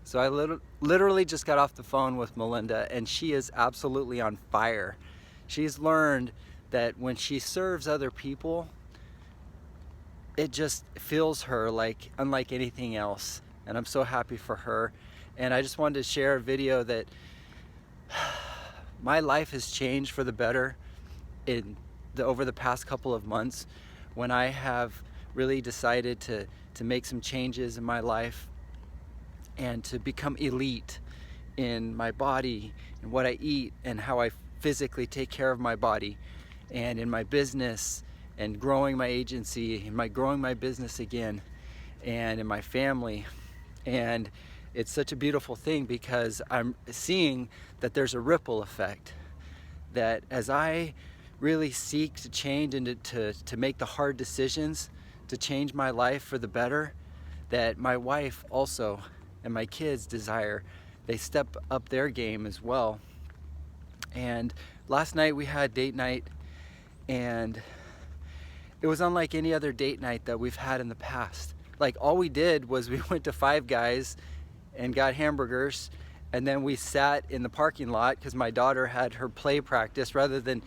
So I literally just got off the phone with Melinda, and she is absolutely on fire. She's learned that when she serves other people, it just fills her like unlike anything else. And I'm so happy for her. And I just wanted to share a video that my life has changed for the better over the past couple of months, when I have really decided to make some changes in my life and to become elite in my body and what I eat and how I physically take care of my body, and in my business and growing my agency and growing my business again, and in my family. And it's such a beautiful thing because I'm seeing that there's a ripple effect, that as I really seek to change and to make the hard decisions to change my life for the better, that my wife also and my kids desire, they step up their game as well. And last night we had date night, and it was unlike any other date night that we've had in the past. Like, all we did was we went to Five Guys and got hamburgers, and then we sat in the parking lot because my daughter had her play practice. Rather than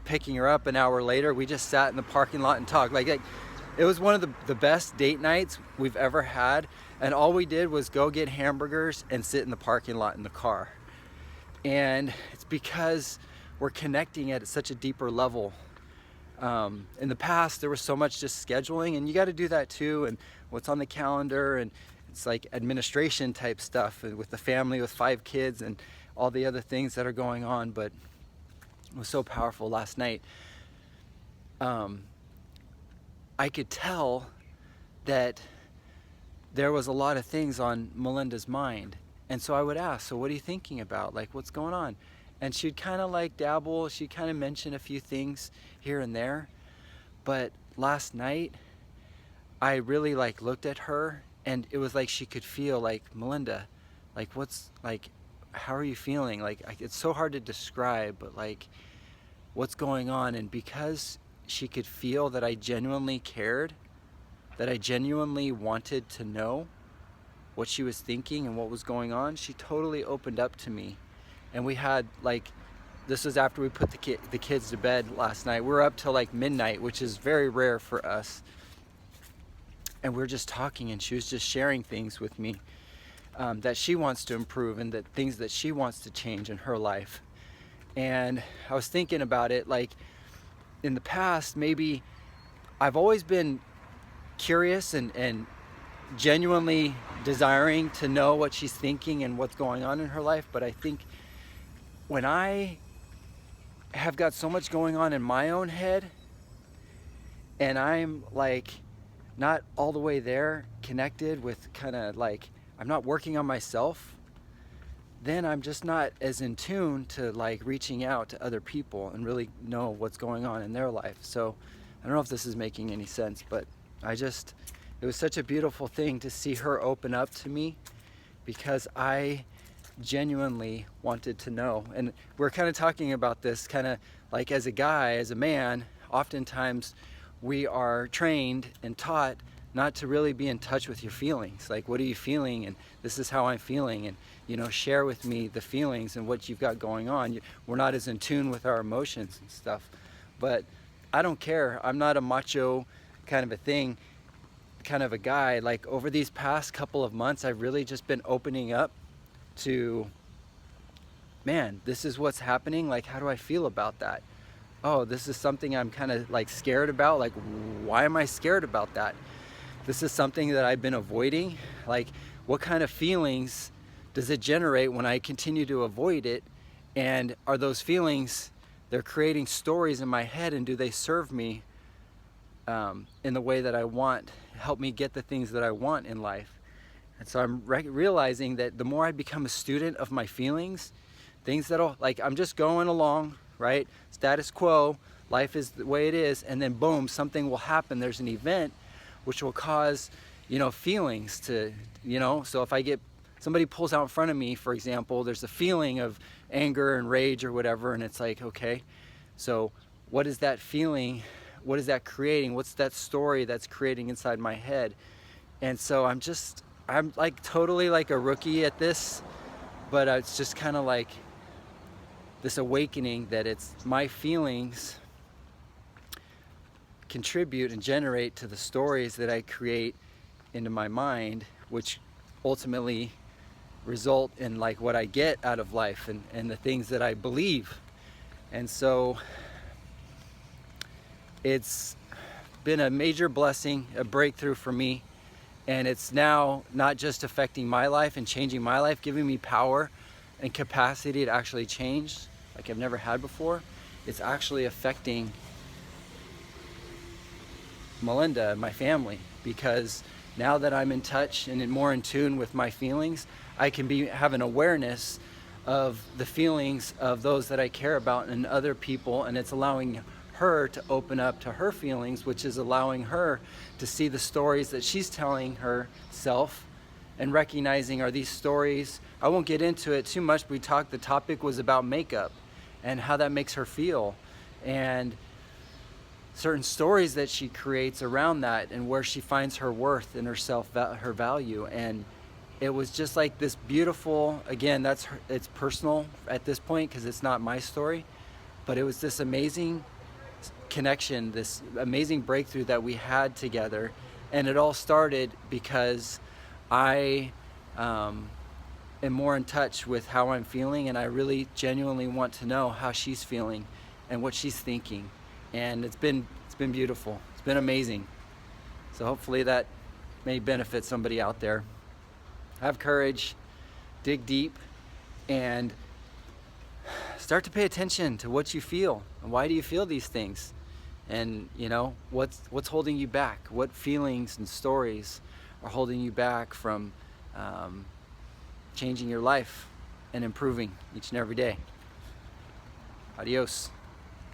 picking her up an hour later, we just sat in the parking lot and talked. Like it was one of the best date nights we've ever had, and all we did was go get hamburgers and sit in the parking lot in the car. And it's because we're connecting at such a deeper level. In the past, there was so much just scheduling, and you got to do that too, and what's on the calendar, and it's like administration type stuff with the family with 5 kids and all the other things that are going on. But it was so powerful last night. I could tell that there was a lot of things on Melinda's mind. And so I would ask, so what are you thinking about? Like, what's going on? And she'd kind of like dabble, she'd kind of mention a few things here and there. But last night, I really like looked at her, and it was like she could feel, like, Melinda, like, how are you feeling? Like, it's so hard to describe, but like, what's going on? And because she could feel that I genuinely cared, that I genuinely wanted to know what she was thinking and what was going on, she totally opened up to me. And we had, like, this was after we put the kids to bed last night. We were up till like midnight, which is very rare for us. And we were just talking, and she was just sharing things with me that she wants to improve, and that things that she wants to change in her life. And I was thinking about it, like, in the past, maybe I've always been curious and genuinely desiring to know what she's thinking and what's going on in her life. But I think when I have got so much going on in my own head, and I'm like not all the way there connected with, kind of like, I'm not working on myself, then I'm just not as in tune to like reaching out to other people and really know what's going on in their life. So I don't know if this is making any sense, but it was such a beautiful thing to see her open up to me, because I genuinely wanted to know. And we're kind of talking about this kind of like, as a guy, as a man, oftentimes we are trained and taught not to really be in touch with your feelings. Like, what are you feeling? And this is how I'm feeling. And, share with me the feelings and what you've got going on. We're not as in tune with our emotions and stuff. But I don't care. I'm not a macho kind of a thing, kind of a guy. Like, over these past couple of months, I've really just been opening up to, man, this is what's happening. Like, how do I feel about that? Oh, this is something I'm kind of like scared about. Like, why am I scared about that? This is something that I've been avoiding. Like, what kind of feelings does it generate when I continue to avoid it? And are those feelings, they're creating stories in my head, and do they serve me in the way that I want, help me get the things that I want in life? And so I'm realizing that the more I become a student of my feelings, things that'll, like, I'm just going along, right? Status quo, life is the way it is, and then boom, something will happen. There's an event which will cause, feelings to, so if I get, somebody pulls out in front of me, for example, there's a feeling of anger and rage or whatever, and it's like, okay, so what is that feeling? What is that creating? What's that story that's creating inside my head? And so I'm just I'm like totally like a rookie at this, but it's just kind of like this awakening that it's my feelings contribute and generate to the stories that I create into my mind, which ultimately result in like what I get out of life and the things that I believe. And so it's been a major blessing, a breakthrough for me. And it's now not just affecting my life and changing my life, giving me power and capacity to actually change like I've never had before. It's actually affecting Melinda and my family, because now that I'm in touch and more in tune with my feelings, I can have an awareness of the feelings of those that I care about and other people, and it's allowing her to open up to her feelings, which is allowing her to see the stories that she's telling herself and recognizing, are these stories, I won't get into it too much, but the topic was about makeup and how that makes her feel, and certain stories that she creates around that, and where she finds her worth and herself, her value. And it was just like this beautiful, again, it's personal at this point because it's not my story, but it was this amazing connection, this amazing breakthrough that we had together. And it all started because I am more in touch with how I'm feeling, and I really genuinely want to know how she's feeling and what she's thinking. And it's been beautiful. It's been amazing. So hopefully that may benefit somebody out there. Have courage, dig deep, and start to pay attention to what you feel and why do you feel these things, and what's holding you back, what feelings and stories are holding you back from changing your life and improving each and every day. Adios.